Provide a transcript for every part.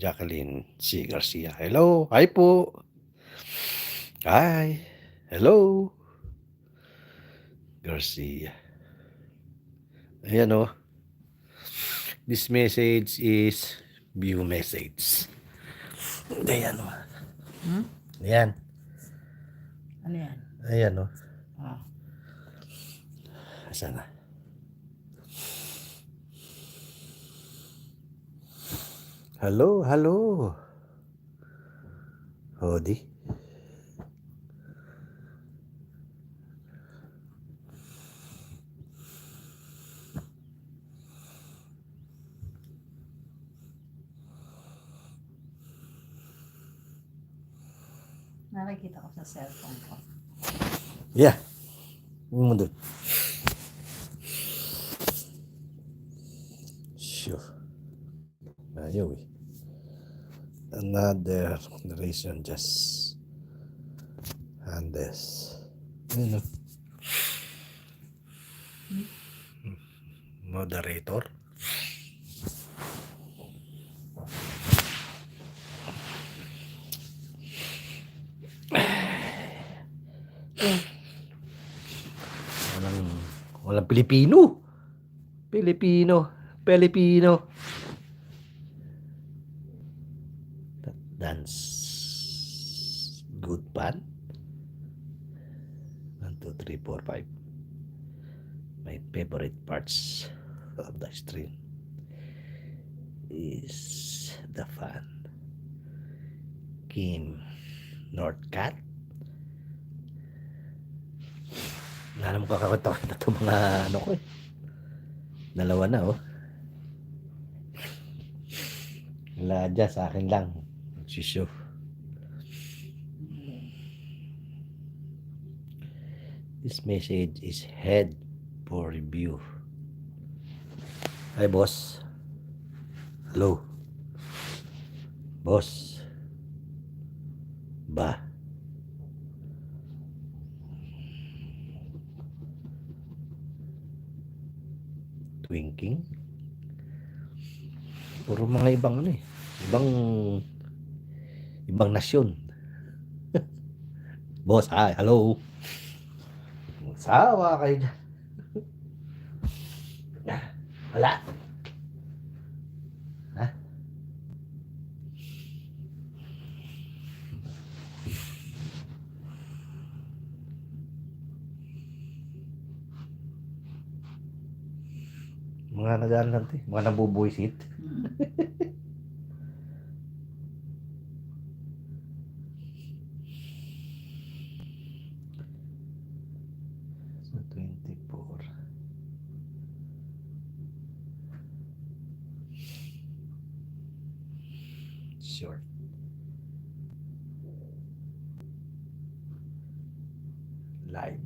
Jacqueline C. Garcia. Hello, hi po. Hi, hello. Garcia. Ayan o. This message is view message. Ayan o. Ayan. Ano yan? Ayan o. Ah. Asan na? Hello, hello. Hodi. Nakikita ko sa cellphone ko. Yeah. Yung mo doon. Sure. Ayaw eh. Another narration just and this. Ano? Moderator. Walang Pilipino. Filipino. Dance. Good pan. 1, 2, 3, 4, 5. My favorite parts of the stream is the fun. Kim Northcat. Alam ko kakatawa na ito mga ano ko eh. Dalawa na oh. Wala dyan sa akin lang. Magsishow. This message is head for review. Hi boss. Hello. Boss. Ba. Twinking. Puro mga ibang ano eh. Ibang nasyon. Boss, hi, hello. Sawa kayo dyan. Wala. Ha? Mga nag-aaral natin. Mga nabubuisit. So, 24. Short. Live.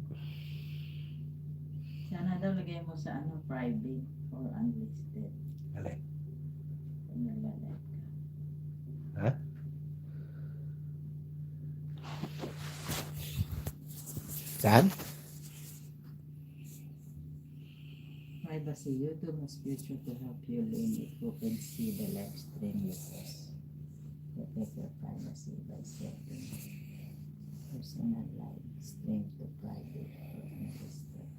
Sana daw lagay mo sa ano, private or unlisted. Alin? Kung naglalagay ka. Ha? Saan? Privacy. YouTube has feature to help you learn if you can see the live stream users. Protect your privacy by setting personal live stream to private or unlisted.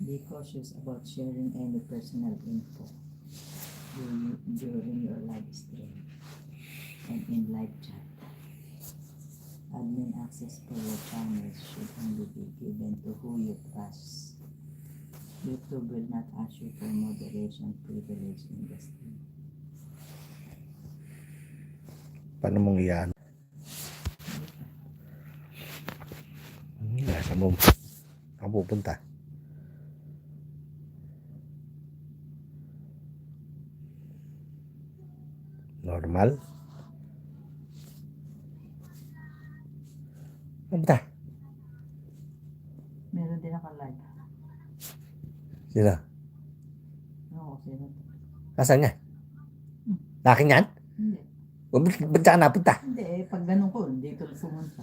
Be cautious about sharing any personal info during your live stream and in live chat. Admin access for your channels should only be given to who you trust. YouTube will not ask you for moderation privilege in the stream. Paano mong iyan? Saan mo? Saan pupunta? Normal? Ano ba? Meron din naka-live. Sino? Oo, sino? Nasaan niya? Sa akin yan? Hindi. Ba't saan napunta? Hindi, pag ganun ko, dito pumunta.